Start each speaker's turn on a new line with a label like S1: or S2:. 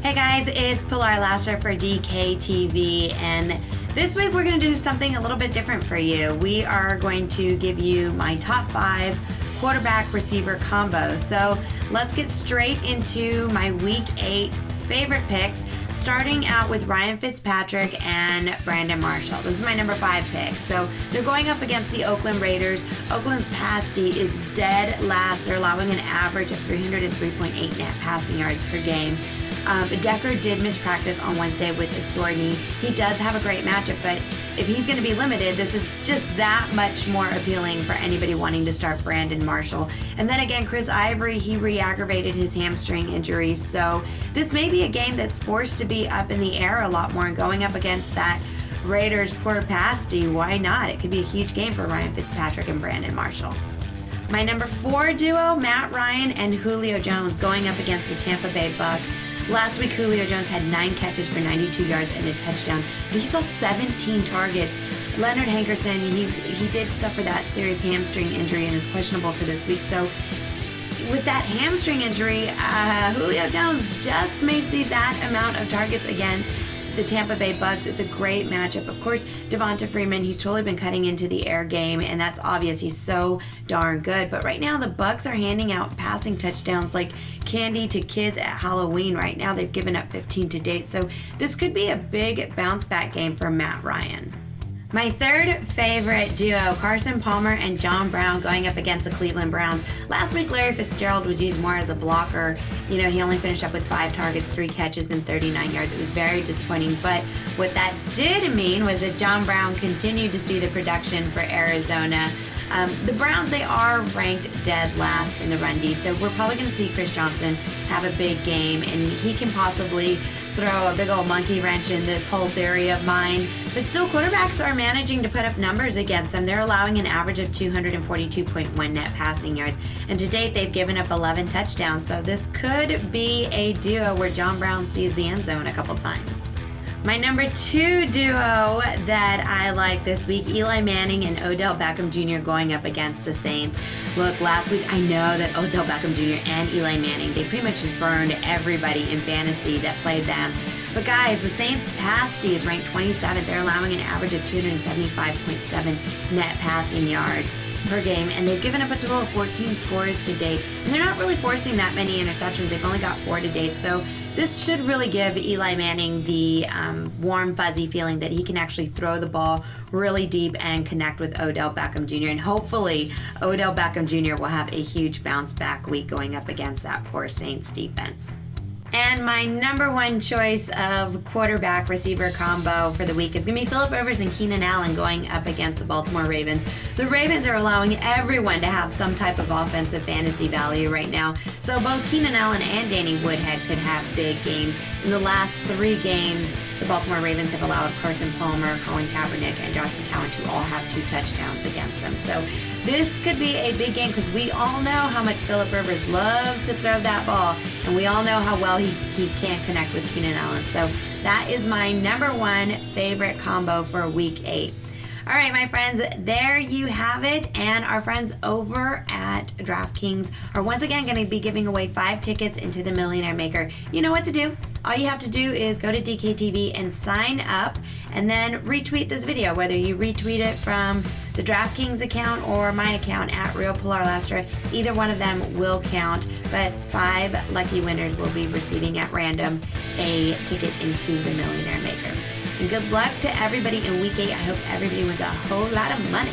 S1: Hey guys, it's Pilar Lastra for DKTV, and this week we're going to do something a little bit different for you. We are going to give you my top 5 quarterback receiver combo. So let's get straight into my week 8 favorite picks, starting out with Ryan Fitzpatrick and Brandon Marshall. This is my number 5 pick. So they're going up against the Oakland Raiders. Oakland's pass D is dead last. They're allowing an average of 303.8 net passing yards per game. Decker did miss practice on Wednesday with a sore knee. He does have a great matchup, but if he's going to be limited, this is just that much more appealing for anybody wanting to start Brandon Marshall. And then again, Chris Ivory, he re-aggravated his hamstring injury, so this may be a game that's forced to be up in the air a lot more, and going up against that Raiders poor pass D, why not? It could be a huge game for Ryan Fitzpatrick and Brandon Marshall. My number 4 duo, Matt Ryan and Julio Jones, going up against the Tampa Bay Bucks. Last week, Julio Jones had 9 catches for 92 yards and a touchdown, but he saw 17 targets. Leonard Hankerson, he did suffer that serious hamstring injury and is questionable for this week. So with that hamstring injury, Julio Jones just may see that amount of targets against the Tampa Bay Bucks. It's a great matchup. Of course, Devonta Freeman, he's totally been cutting into the air game, and that's obvious. He's so darn good. But right now, the Bucks are handing out passing touchdowns like candy to kids at Halloween. Right now, they've given up 15 to date. So this could be a big bounce back game for Matt Ryan. My third favorite duo, Carson Palmer and John Brown, going up against the Cleveland Browns. Last week, Larry Fitzgerald was used more as a blocker. You know, he only finished up with 5 targets, 3 catches, and 39 yards. It was very disappointing. But what that did mean was that John Brown continued to see the production for Arizona. The Browns, they are ranked dead last in the run D, so we're probably going to see Chris Johnson have a big game, and he can possibly throw a big old monkey wrench in this whole theory of mine. But still, quarterbacks are managing to put up numbers against them. They're allowing an average of 242.1 net passing yards, and to date they've given up 11 touchdowns. So this could be a duo where John Brown sees the end zone a couple times. My number 2 duo that I like this week, Eli Manning and Odell Beckham Jr. going up against the Saints. Look, last week I know that Odell Beckham Jr. and Eli Manning, they pretty much just burned everybody in fantasy that played them. But guys, the Saints pass D is ranked 27th. They're allowing an average of 275.7 net passing yards per game, and they've given up a total of 14 scores to date, and they're not really forcing that many interceptions. They've only got 4 to date, so this should really give Eli Manning the warm, fuzzy feeling that he can actually throw the ball really deep and connect with Odell Beckham Jr., and hopefully Odell Beckham Jr. will have a huge bounce back week going up against that poor Saints defense. And my number 1 choice of quarterback receiver combo for the week is going to be Philip Rivers and Keenan Allen going up against the Baltimore Ravens. The Ravens are allowing everyone to have some type of offensive fantasy value right now. So both Keenan Allen and Danny Woodhead could have big games. In the last 3 games, the Baltimore Ravens have allowed Carson Palmer, Colin Kaepernick, and Josh McCown to all have 2 touchdowns against them. So this could be a big game because we all know how much Philip Rivers loves to throw that ball, and we all know how well he can connect with Keenan Allen. So that is my number 1 favorite combo for week 8. All right, my friends, there you have it. And our friends over at DraftKings are once again going to be giving away 5 tickets into the Millionaire Maker. You know what to do. All you have to do is go to DKTV and sign up, and then retweet this video, whether you retweet it from the DraftKings account or my account at Real Pilar Lastra. Either one of them will count, but 5 lucky winners will be receiving at random a ticket into the Millionaire Maker. And good luck to everybody in week 8. I hope everybody wins a whole lot of money.